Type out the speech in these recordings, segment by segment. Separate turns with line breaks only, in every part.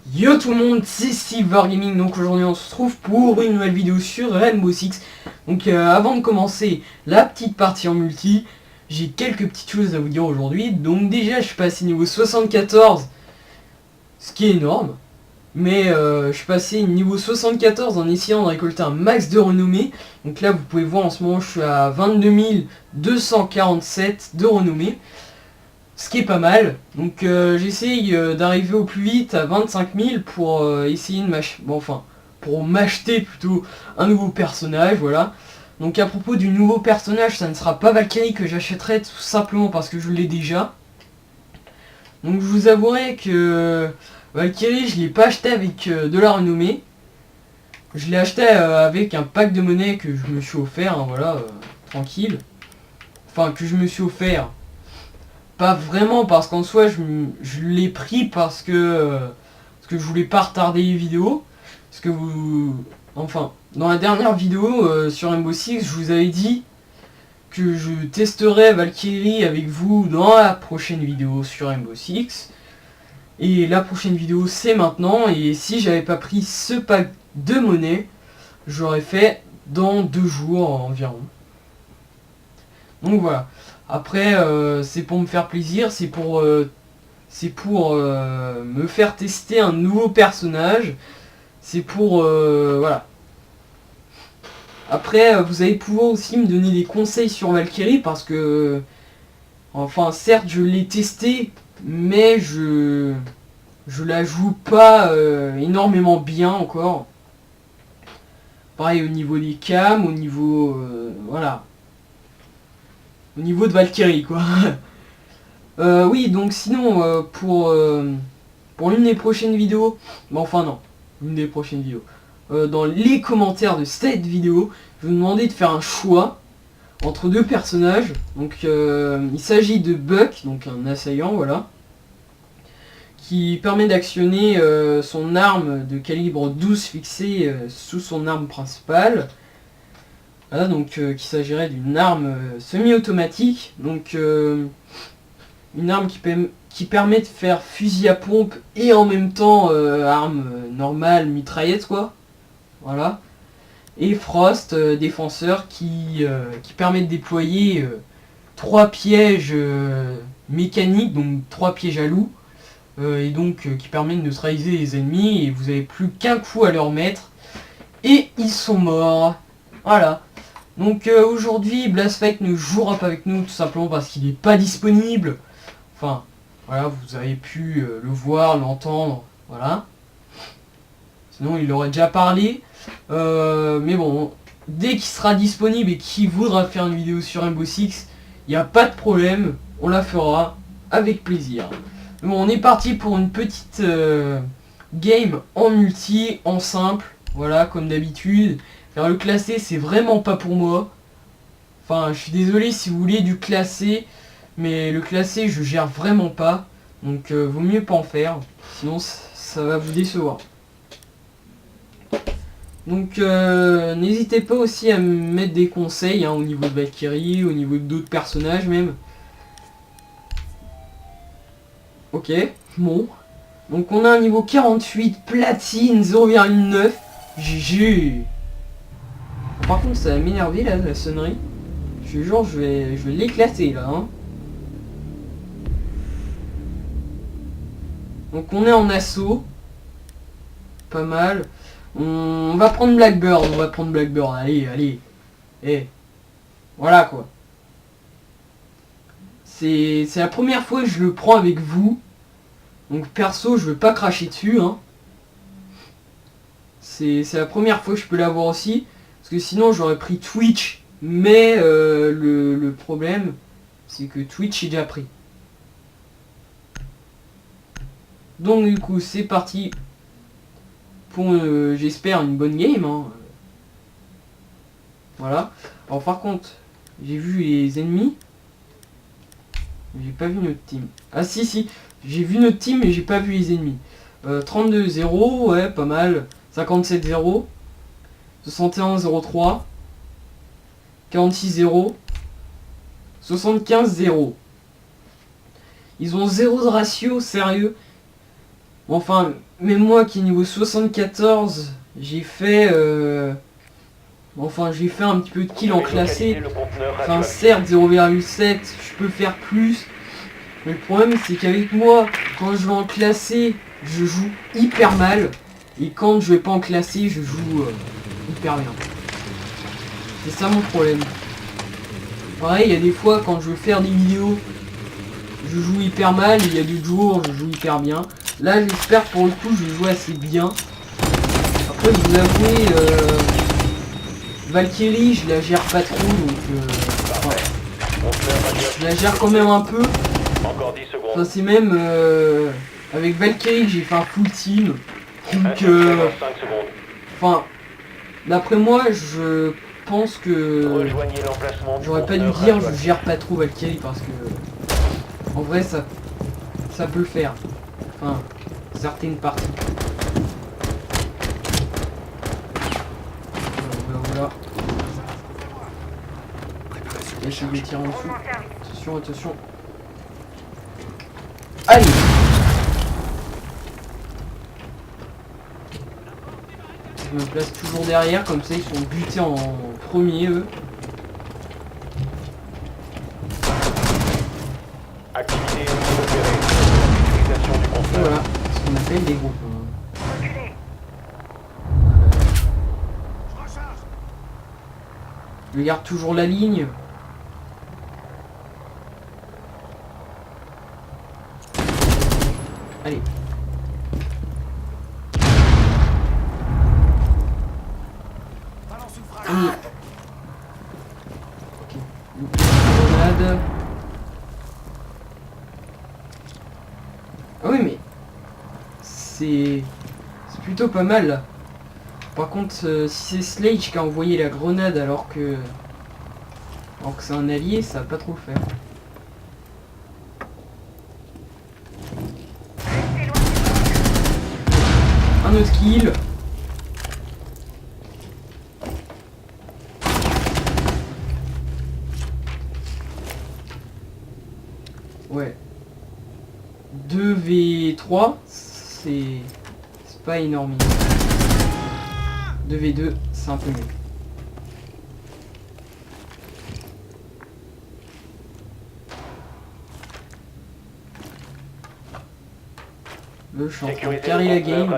Yo tout le monde, c'est Silver Gaming. Donc aujourd'hui on se retrouve pour une nouvelle vidéo sur Rainbow Six. Donc avant de commencer la petite partie en multi, j'ai quelques petites choses à vous dire aujourd'hui. Donc déjà je suis passé niveau 74, ce qui est énorme. Mais je suis passé niveau 74 en essayant de récolter un max de renommée. Donc là vous pouvez voir en ce moment je suis à 22 247 de renommée. Ce qui est pas mal. Donc j'essaye d'arriver au plus vite à 25 000 pour essayer de pour m'acheter plutôt un nouveau personnage, voilà. Donc à propos du nouveau personnage, ça ne sera pas Valkyrie que j'achèterai tout simplement parce que je l'ai déjà. Donc je vous avouerai que Valkyrie, je l'ai pas acheté avec de la renommée. Je l'ai acheté avec un pack de monnaie que je me suis offert, hein, voilà, tranquille. Enfin, que je me suis offert. Pas vraiment parce qu'en soi je l'ai pris parce que je voulais pas retarder les vidéos. Parce que dans la dernière vidéo sur Rainbow Six, je vous avais dit que je testerai Valkyrie avec vous dans la prochaine vidéo sur Rainbow Six. Et la prochaine vidéo c'est maintenant, et si j'avais pas pris ce pack de monnaie, j'aurais fait dans 2 jours environ. Donc voilà. Après, c'est pour me faire plaisir, c'est pour me faire tester un nouveau personnage. C'est pour voilà. Après, vous allez pouvoir aussi me donner des conseils sur Valkyrie parce que, enfin, certes, je l'ai testé, mais je la joue pas énormément bien encore. Pareil au niveau des cams, au niveau voilà. Au niveau de Valkyrie, quoi. Oui, donc sinon, pour l'une des prochaines vidéos, enfin non, l'une des prochaines vidéos, dans les commentaires de cette vidéo, je vais vous demander de faire un choix entre 2 personnages. Donc il s'agit de Buck, donc un assaillant, voilà, qui permet d'actionner son arme de calibre 12 fixée sous son arme principale. Voilà, donc qu'il s'agirait d'une arme semi-automatique, donc une arme qui permet de faire fusil à pompe et en même temps arme normale, mitraillette quoi. Voilà. Et Frost, défenseur, qui permet de déployer 3 pièges mécaniques, donc 3 pièges à loup, et donc qui permet de neutraliser les ennemis, et vous avez plus qu'un coup à leur mettre, et ils sont morts. Voilà. Donc aujourd'hui, Blastfight ne jouera pas avec nous, tout simplement parce qu'il n'est pas disponible. Enfin, voilà, vous avez pu le voir, l'entendre, voilà. Sinon, il aurait déjà parlé. Mais bon, dès qu'il sera disponible et qu'il voudra faire une vidéo sur Rainbow Six, il n'y a pas de problème, on la fera avec plaisir. Bon, on est parti pour une petite game en multi, en simple, voilà, comme d'habitude. Faire le classé, c'est vraiment pas pour moi. Enfin, je suis désolé si vous voulez du classé, mais le classé, je gère vraiment pas. Donc, vaut mieux pas en faire, sinon ça va vous décevoir. Donc n'hésitez pas aussi à me mettre des conseils hein, au niveau de Valkyrie, au niveau d'autres personnages même. Ok, bon. Donc on a un niveau 48, platine 0,9. GG. Par contre ça va m'énerver là, la sonnerie. Je te jure, je vais l'éclater là. Hein. Donc on est en assaut. Pas mal. On va prendre Blackbird, allez. Eh. Voilà quoi. C'est la première fois que je le prends avec vous. Donc perso, je veux pas cracher dessus. Hein. C'est la première fois que je peux l'avoir aussi. Parce que sinon j'aurais pris Twitch. Mais le problème, c'est que Twitch est déjà pris. Donc du coup, c'est parti. Pour j'espère une bonne game hein. Voilà. Alors par contre j'ai vu les ennemis, j'ai pas vu notre team. Ah si j'ai vu notre team mais j'ai pas vu les ennemis. 32-0, ouais pas mal. 57-0, 61-03, 46-0, 75-0. Ils ont 0 de ratio, sérieux. Enfin, Mais moi qui est niveau 74, j'ai fait... Enfin, j'ai fait un petit peu de kill en classé. Enfin, certes, 0,7, je peux faire plus. Mais le problème, c'est qu'avec moi, quand je vais en classé, je joue hyper mal. Et quand je vais pas en classé, je joue hyper bien. C'est ça mon problème. Pareil, il y a des fois, quand je veux faire des vidéos, je joue hyper mal. Et il y a d'autres jours, je joue hyper bien. Là, j'espère pour le coup, je joue assez bien. Après, je vous avouez, Valkyrie, je la gère pas trop, donc ouais. Je la gère quand même un peu. Enfin, c'est même avec Valkyrie que j'ai fait un full team. Donc, enfin, d'après moi, je pense que j'aurais pas dû dire je gère pas trop Valkyrie parce que en vrai, ça peut le faire. Enfin, certaines parties. Voilà. Essaye de tirer en dessous. Attention, attention. Allez! Je me place toujours derrière, comme ça ils sont butés en premier eux.
Activité opérée. Utilisation du contrôle.
Voilà, ce qu'on appelle des groupes. Je garde toujours la ligne. Allez. Allez. Ok. Une grenade. Ah oui mais c'est plutôt pas mal là. Par contre si c'est Slage qui a envoyé la grenade alors que c'est un allié, ça va pas trop le faire. Un autre kill. Ouais. 2v3, c'est pas énorme. 2v2, c'est un peu mieux. Le je suis en train de carry la game.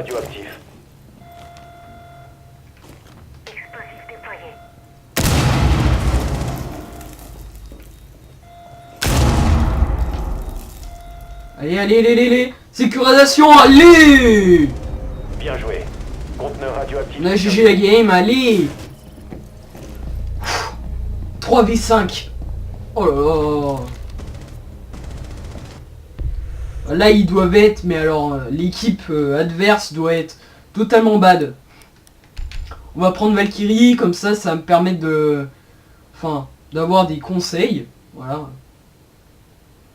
Allez, allez, allez, sécurisation, allez!
Bien joué. Conteneur radioactif.
On a GG la game, allez! 3v5. Oh là là. Là, ils doivent être, mais alors, l'équipe adverse doit être totalement bad. On va prendre Valkyrie, comme ça va me permettre de... Enfin, d'avoir des conseils. Voilà.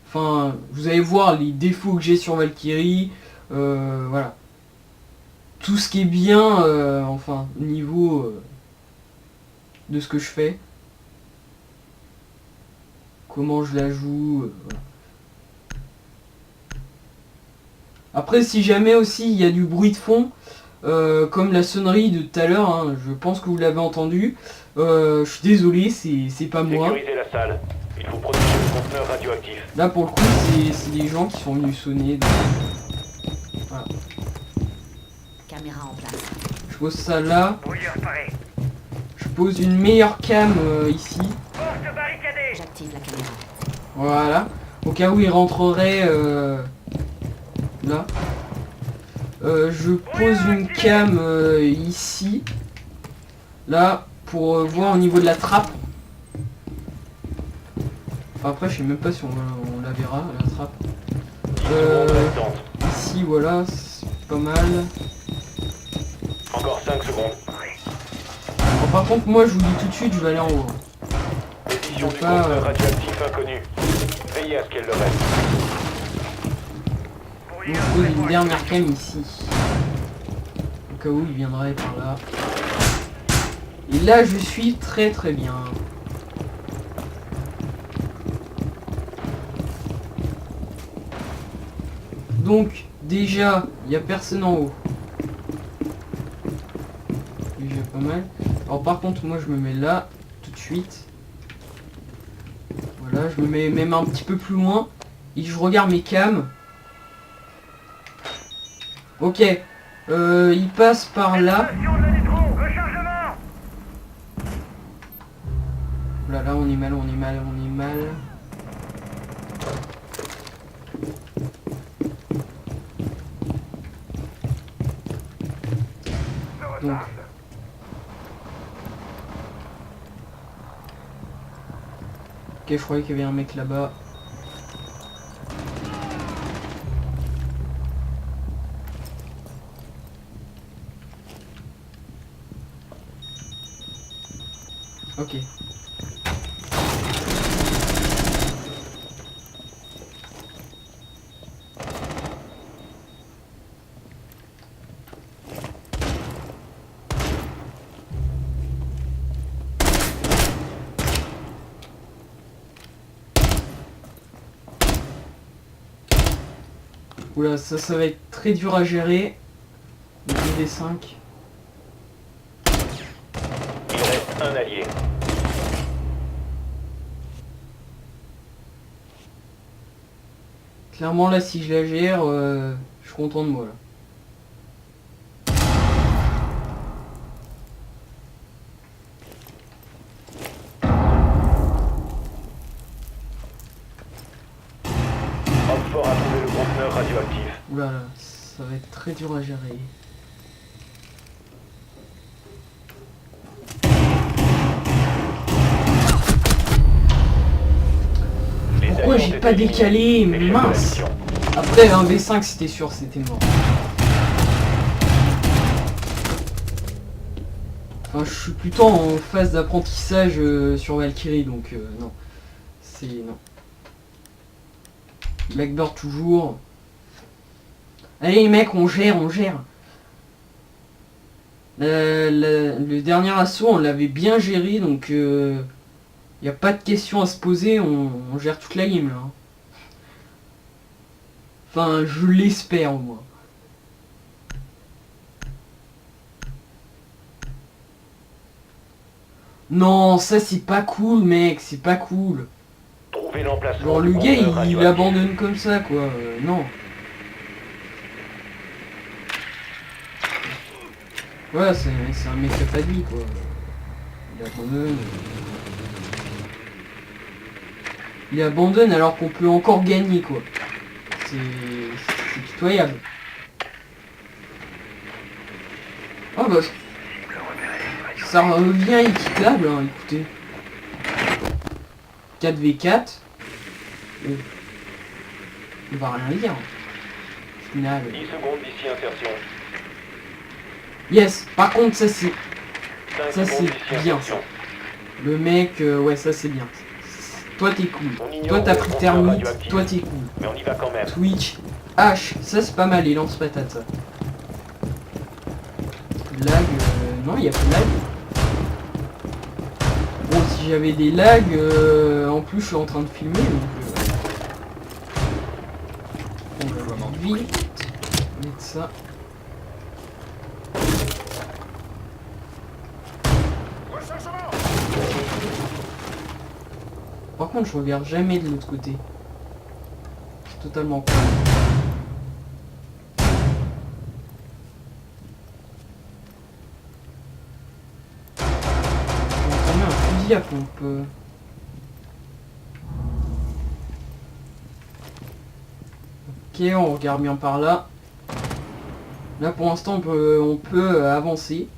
Enfin, vous allez voir les défauts que j'ai sur Valkyrie. Voilà. Tout ce qui est bien, enfin, au niveau de ce que je fais. Comment je la joue. Voilà. Après, si jamais aussi il y a du bruit de fond, comme la sonnerie de tout à l'heure, hein, je pense que vous l'avez entendu. Je suis désolé, c'est pas moi.
Sécuriser la salle. Il faut protéger le conteneur radioactif.
Là pour le coup, c'est des gens qui sont venus sonner. Donc... Voilà.
Caméra en place.
Je pose ça là. Je pose une meilleure cam ici.
J'active la caméra.
Voilà. Au cas où il rentrerait là. Je pose une cam ici. Là, pour voir au niveau de la trappe. Enfin, après, je sais même pas si on la verra, la trappe. Ici, voilà, c'est pas mal.
Encore 5 secondes.
Bon, par contre, moi, je vous dis tout de suite, je vais aller en haut.
Position du conteneur radioactif inconnu. Veillez à ce qu'elle le reste.
Je pose une dernière cam ici. Au cas où il viendrait par là. Et là, je suis très très bien. Donc, déjà, il n'y a personne en haut. pas mal. Alors par contre, moi je me mets là, tout de suite. Voilà, je me mets même un petit peu plus loin. Et je regarde mes cams. Ok. Il passe par là. Là, là, on est mal, on est mal, on est mal. Donc. Ok, je croyais qu'il y avait un mec là-bas. Ok. Oula, ça va être très dur à gérer. Le 2d5.
Il reste un allié.
Clairement là, si je la gère, je suis content de moi là.
Homme fort a trouvé le conteneur radioactif.
Oula, là, ça va être très dur à gérer. Pourquoi j'ai pas décalé? Mince! Après un V5 c'était sûr, c'était mort. Enfin, je suis plutôt en phase d'apprentissage sur Valkyrie, donc non. C'est non. Blackbird toujours. Allez les mecs, on gère, on gère. Le dernier assaut, on l'avait bien géré, donc il n'y a pas de question à se poser, on gère toute la game là. Enfin, je l'espère au moins. Non, ça c'est pas cool mec, c'est pas cool.
Trouvez l'emplacement.
Genre le
du
gars
conteneur
il
radioactif.
abandonne comme ça quoi, non. Ouais, c'est un mec qui a pas de vie quoi. Il abandonne. Il abandonne alors qu'on peut encore gagner quoi. C'est pitoyable. Ah bah ça revient équitable hein, écoutez. 4v4. Oh. On va rien dire. Au final.
10 secondes d'ici insertion.
Yes, par contre ça c'est
5
ça,
secondes
c'est
d'ici
bien,
insertion.
le mec, ouais ça c'est bien. Toi t'es cool.
On ignore
Toi t'as
le
pris
conteneur
Thermite,
radioactif.
toi t'es cool.
Mais on y va quand même.
Twitch, H, ça c'est pas mal, les lance-patates ça. Lag, non il y a pas de lag. Bon si j'avais des lags, en plus je suis en train de filmer donc... on va vite mettre ça. Par contre je regarde jamais de l'autre côté. C'est totalement con. On met un fusil à pompe. Ok, on regarde bien par là. Là pour l'instant on peut avancer.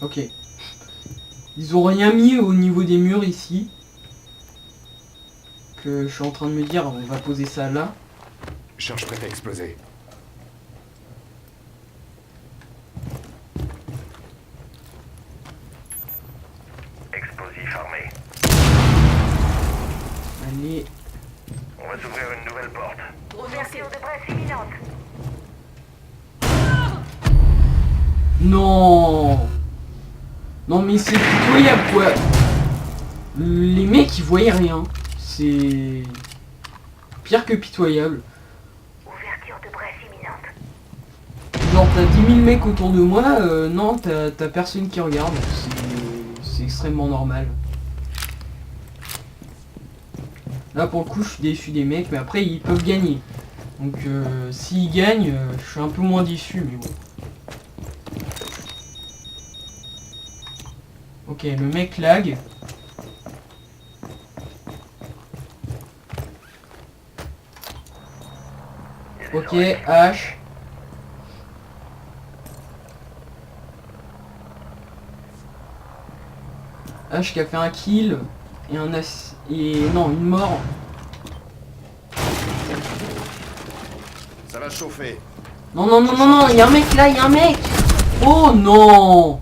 Ok. Ils ont rien mis au niveau des murs ici. Que je suis en train de me dire, on va poser ça là.
Charge prête à exploser.
Explosif armé.
Allez.
On va s'ouvrir une nouvelle porte.
Ouverture de brèche imminente.
Non. Non mais c'est pitoyable quoi. Les mecs ils voyaient rien. C'est pire que pitoyable.
Ouverture
Genre t'as 10 000 mecs autour de moi, non, t'as personne qui regarde. C'est extrêmement normal. Là pour le coup je suis déçu des mecs, mais après ils peuvent gagner. Donc s'ils gagnent, je suis un peu moins déçu, mais bon. Ok, le mec lag. Ok, H. H qui a fait un kill et un non, une mort.
Ça va chauffer.
Non, non, non, non, non, il y a un mec là, il y a un mec. Oh non.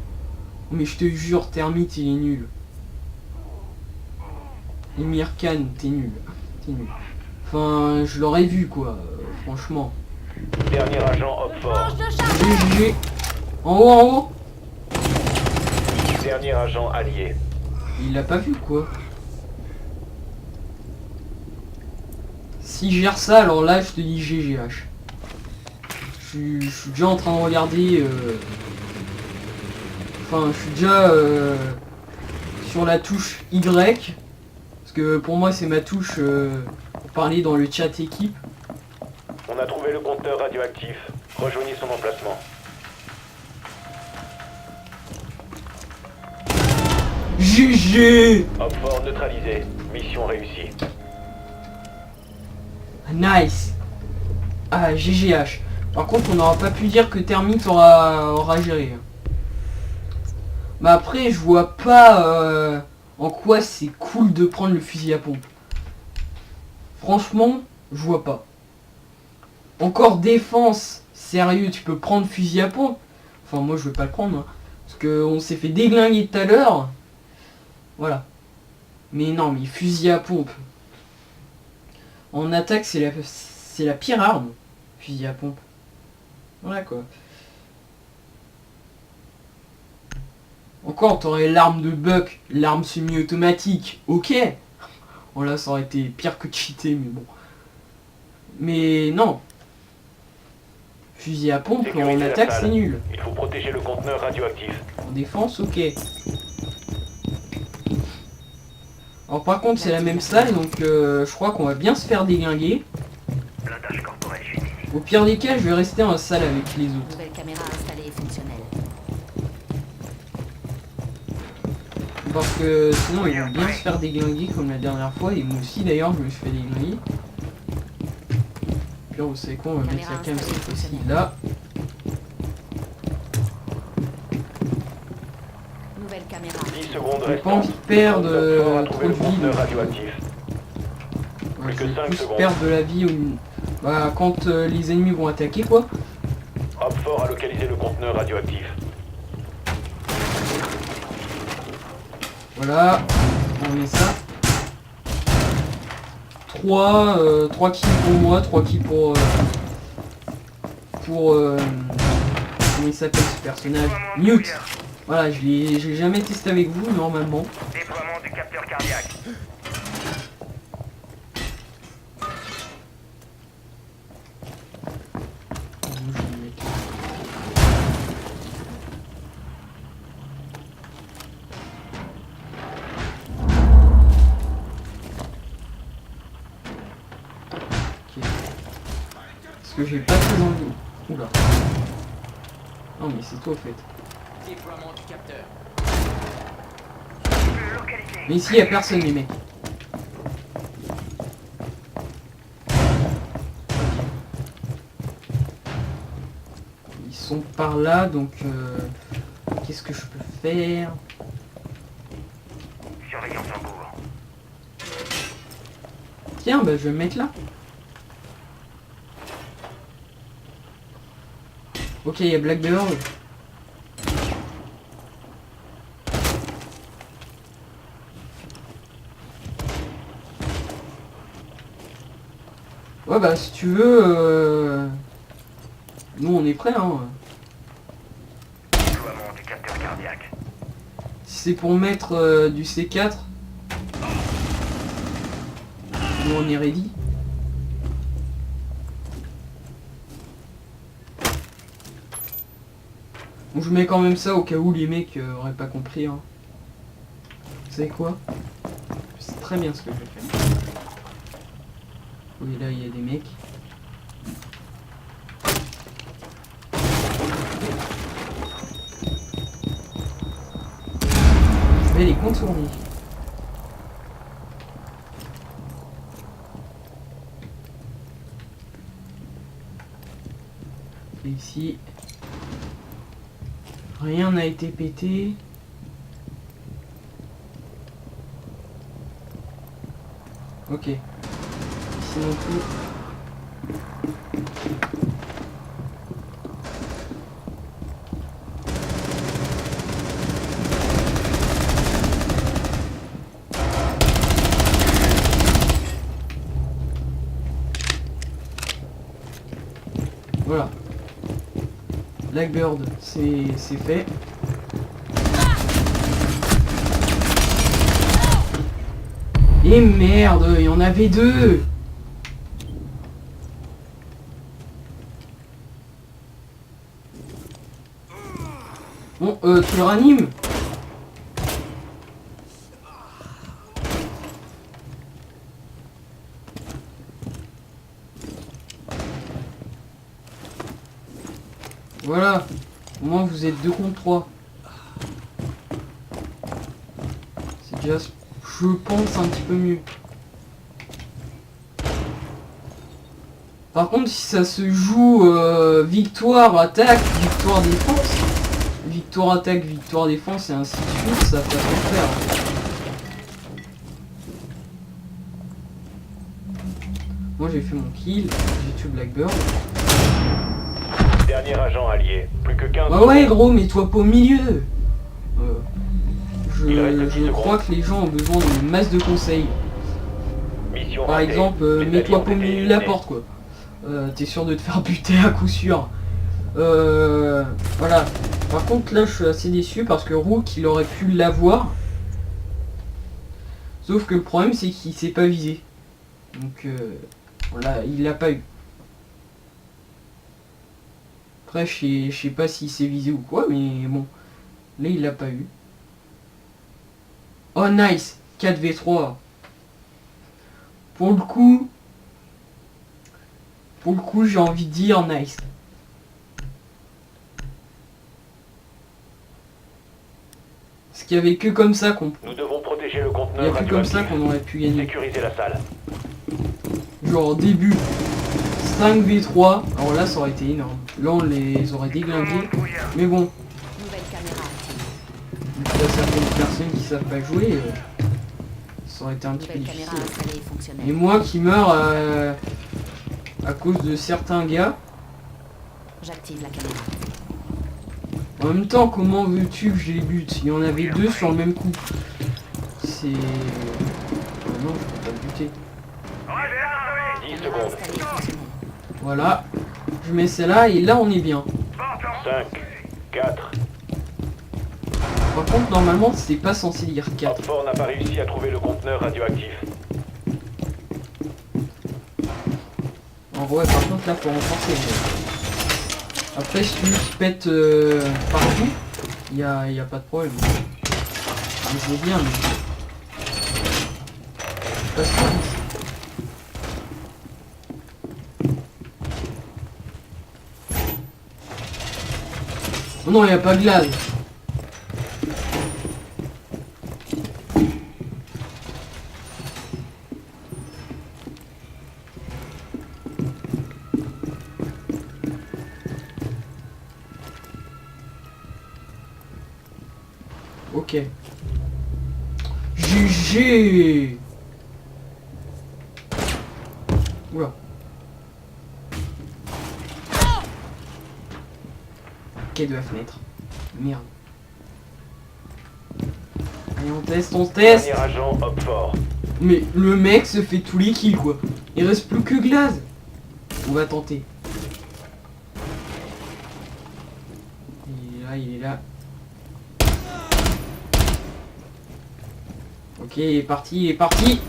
Mais je te jure, Thermite, il est nul. Emir Khan, t'es nul. T'es nul. Enfin, je l'aurais vu, quoi, franchement.
Dernier agent Hopfort.
GG. En haut, en haut.
Dernier agent allié.
Il l'a pas vu, quoi. Si gère ça, alors là, je te dis GGH. Je suis déjà en train de regarder... Enfin, je suis déjà sur la touche Y. Parce que pour moi, c'est ma touche pour parler dans le chat équipe.
On a trouvé le compteur radioactif. Rejoignez son emplacement.
GG.
Hopfort neutralisé. Mission réussie.
Nice. Ah, GGH. Par contre, on n'aura pas pu dire que Thermite aura géré. Bah après, je vois pas en quoi c'est cool de prendre le fusil à pompe. Franchement, je vois pas. Encore défense, sérieux, tu peux prendre fusil à pompe. Enfin, moi, je vais pas le prendre. Hein, parce qu'on s'est fait déglinguer tout à l'heure. Voilà. Mais non, mais fusil à pompe. En attaque, c'est la pire arme. Fusil à pompe. Voilà quoi. Encore, t'aurais l'arme de Buck, l'arme semi-automatique. Ok. Bon là, ça aurait été pire que de cheater, mais bon. Mais non. Fusil à pompe, en
Sécurisez la
attaque,
salle.
c'est nul.
Il faut protéger le conteneur radioactif.
En défense, ok. Alors par contre, c'est la même salle, donc je crois qu'on va bien se faire déglinguer.
Blindage corporel utilisé.
Au pire des cas, je vais rester en salle avec les autres.
Nouvelle caméra installée et fonctionnelle.
Parce que sinon, ils vont bien se faire déglinguer comme la dernière fois, et moi aussi d'ailleurs, je me suis fait déglinguer. Puis vous savez quoi, on va mettre la cam cette fois-ci là.
Nouvelle caméra.
10 secondes
J'ai pas
restantes.
envie de perdre
Hopfort a
trop
trouvé
de
le
vie.
conteneur
donc,
radioactif.
ouais,
Plus
je
que
vais
5
plus
secondes.
perdre de la vie bah, quand les ennemis vont attaquer quoi.
Hopfort a localisé le conteneur radioactif.
Voilà, on met ça. 3 kills pour moi, 3 kills pour comment il s'appelle ce personnage, Mute. Voilà, je l'ai jamais testé avec vous normalement.
Déploiement du capteur cardiaque.
Je vais le mettre. Ok. Parce que j'ai pas très envie. Oula. Non mais c'est toi au fait.
Déploiement du capteur.
Localisé.
Mais ici y a personne les mecs. Ils sont par là donc qu'est-ce que je peux faire?
Surveillance en cours.
Tiens bah je vais me mettre là. Ok il y a Blackbird. Ouais bah si tu veux nous on est prêts hein.
Déploiement du capteur cardiaque.
Si c'est pour mettre du C4, nous on est ready. Bon, je mets quand même ça au cas où les mecs auraient pas compris. Hein. Vous savez quoi? C'est très bien ce que je vais faire. Oui, là il y a des mecs. Je vais les contourner. Et ici, rien n'a été pété. Ok. Ici non plus. Voilà. Blackbird, c'est fait. Et merde, il y en avait deux. Bon, tu le ranimes? Voilà. Au moins vous êtes 2 contre 3. C'est déjà, je pense, un petit peu mieux. Par contre, si ça se joue victoire, attaque, victoire, défense, victoire, attaque, victoire, défense et ainsi de suite, ça peut pas le faire. Moi j'ai fait mon kill, j'ai tué Blackbird.
Dernier agent allié. Plus que 15
Bah ouais gros, mets-toi pas au milieu.
Il reste 10
Je
secondes.
crois que les gens ont besoin d'une masse de conseils.
Mission
Par
ratée.
exemple,
Les
mets-toi
alliés
pas au
ont été
milieu de la
éliminés.
porte quoi. T'es sûr de te faire buter à coup sûr. Voilà. Par contre là je suis assez déçu parce que Rook il aurait pu l'avoir. Sauf que le problème c'est qu'il s'est pas visé. Donc voilà, il l'a pas eu. Après je sais pas s'il s'est visé ou quoi, mais bon. Là il l'a pas eu. Oh nice, 4v3. Pour le coup j'ai envie de dire nice. Parce qu'il y avait que comme ça qu'on...
Nous devons protéger le
Il y
conteneur
a que comme ça
radioactif.
qu'on aurait pu gagner.
Sécuriser la salle.
Genre début 5v3, alors là ça aurait été énorme. Là on les aurait déglingués. Mais bon,
Nouvelle caméra active.
il y a certaines personnes qui savent pas jouer, ça aurait été un petit peu
Nouvelle caméra
difficile.
installée et fonctionnelle.
Et moi qui meurs à cause de certains gars,
J'active la caméra.
en même temps comment veux-tu que je les bute? Il y en avait deux sur le même coup. C'est... Oh non, je peux pas le buter.
10
Caméra
secondes.
installée et fonctionnelle.
Voilà, je mets celle-là et là on est bien.
5, 4.
Par contre normalement c'est pas censé dire 4.
Hopford n'a pas réussi à trouver le conteneur radioactif.
En vrai par contre là faut renforcer. Après celui qui pète partout, il y a pas de problème. Je veux bien mais... Pas sûr. Oh non, il n'y a pas de glace. Ok. GG. Oula. Quai de la fenêtre. Merde. Allez, on teste, on teste.
Dernier agent Hopford.
Mais le mec se fait tous les kills quoi. Il reste plus que glace. On va tenter. Il est là, il est là. Ok, il est parti, il est parti.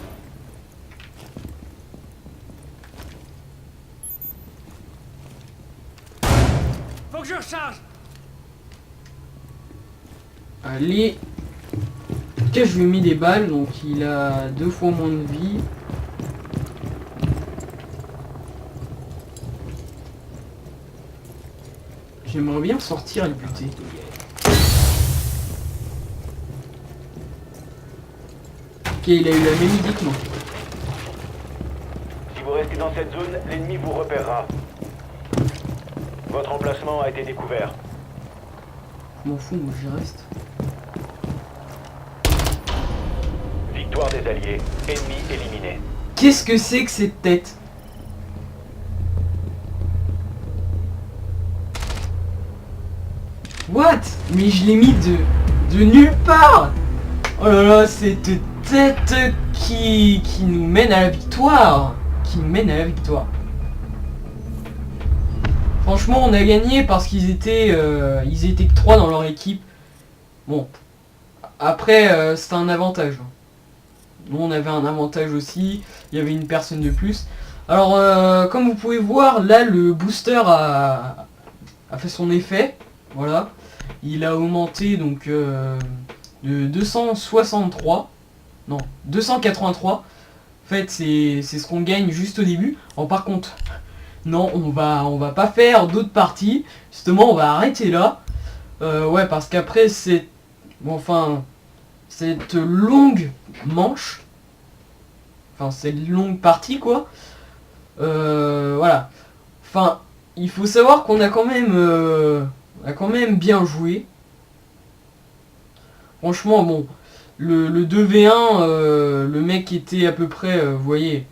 Faut que je recharge.
Allez. En tout cas, je lui ai mis des balles, donc il a 2 fois moins de vie. J'aimerais bien sortir et le buter. Ok, il a eu la même idée que moi.
Si vous restez dans cette zone, l'ennemi vous repérera. Votre emplacement a été découvert.
Je m'en fous, moi j'y reste.
Victoire des Alliés. Ennemi éliminé.
Qu'est-ce que c'est que cette tête? What? Mais je l'ai mis de nulle part. Oh là là, cette tête qui nous mène à la victoire. Qui nous mène à la victoire. Franchement, on a gagné parce qu'ils étaient que 3 dans leur équipe. Bon. Après, c'était un avantage. Nous, on avait un avantage aussi. Il y avait une personne de plus. Alors, comme vous pouvez voir, là, le booster a fait son effet. Voilà. Il a augmenté donc de 263. Non, 283. En fait, c'est ce qu'on gagne juste au début. Alors, par contre, non, on va pas faire d'autres parties. Justement, on va arrêter là. Ouais, parce qu'après, c'est... Bon, enfin... Cette longue manche... Enfin, cette longue partie, quoi. Voilà. Enfin, il faut savoir qu'on a quand même... on a quand même bien joué. Franchement, bon... Le 2v1, le mec était à peu près, vous voyez...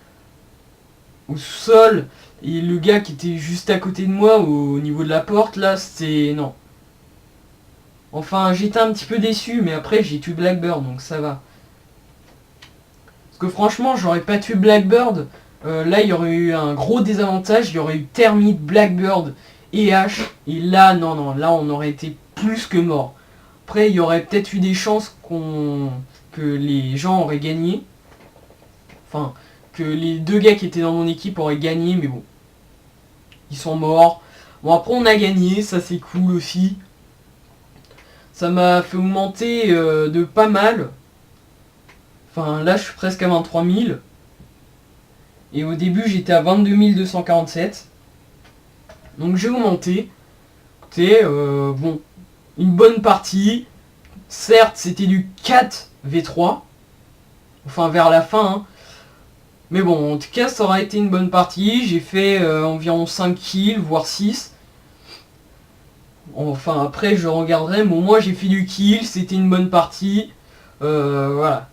Au sol... Et le gars qui était juste à côté de moi, au niveau de la porte, là, c'était... Non. Enfin, j'étais un petit peu déçu, mais après, j'ai tué Blackbird, donc ça va. Parce que franchement, j'aurais pas tué Blackbird. Là, il y aurait eu un gros désavantage. Il y aurait eu Thermite, Blackbird et H. Et là, non, non, là, on aurait été plus que mort. Après, il y aurait peut-être eu des chances que les gens auraient gagné. Enfin, que les 2 gars qui étaient dans mon équipe auraient gagné, mais bon. Ils sont morts. Bon, après, on a gagné, ça c'est cool aussi. Ça m'a fait augmenter de pas mal. Enfin, là, je suis presque à 23 000. Et au début, j'étais à 22 247. Donc, j'ai augmenté. Écoutez, bon, une bonne partie. Certes, c'était du 4v3. Enfin, vers la fin, hein. Mais bon, en tout cas, ça aura été une bonne partie. J'ai fait environ 5 kills, voire 6. Enfin, après, je regarderai. Mais moi, j'ai fait du kill. C'était une bonne partie. Voilà.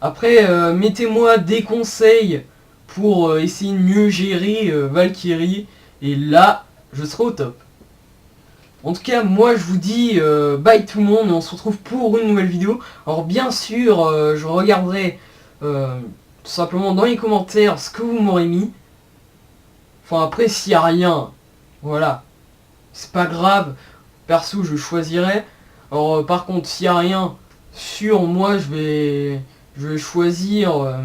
Après, mettez-moi des conseils pour essayer de mieux gérer Valkyrie. Et là, je serai au top. En tout cas, moi, je vous dis bye tout le monde. Et on se retrouve pour une nouvelle vidéo. Alors, bien sûr, je regarderai... tout simplement dans les commentaires ce que vous m'aurez mis. Enfin après s'il n'y a rien, voilà, c'est pas grave, perso je choisirai. Alors par contre s'il n'y a rien sur moi, je vais choisir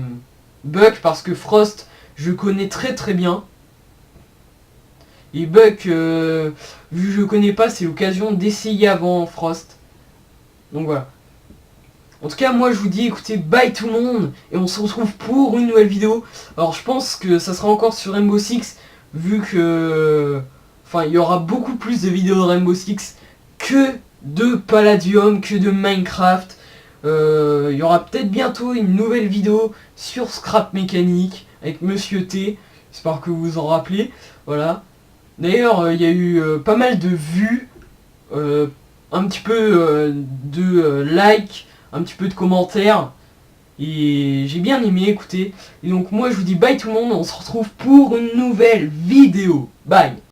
Buck parce que Frost je connais très très bien. Et Buck vu que je connais pas, c'est l'occasion d'essayer avant Frost. Donc voilà. En tout cas, moi je vous dis, écoutez, bye tout le monde, et on se retrouve pour une nouvelle vidéo. Alors je pense que ça sera encore sur Rainbow Six, vu que... Enfin, il y aura beaucoup plus de vidéos de Rainbow Six que de Palladium, que de Minecraft. Il y aura peut-être bientôt une nouvelle vidéo sur Scrap Mécanique, avec Monsieur T. J'espère que vous vous en rappelez. Voilà. D'ailleurs, il y a eu pas mal de vues, un petit peu de likes, un petit peu de commentaires, et j'ai bien aimé, écoutez. Et donc moi je vous dis bye tout le monde, on se retrouve pour une nouvelle vidéo. Bye.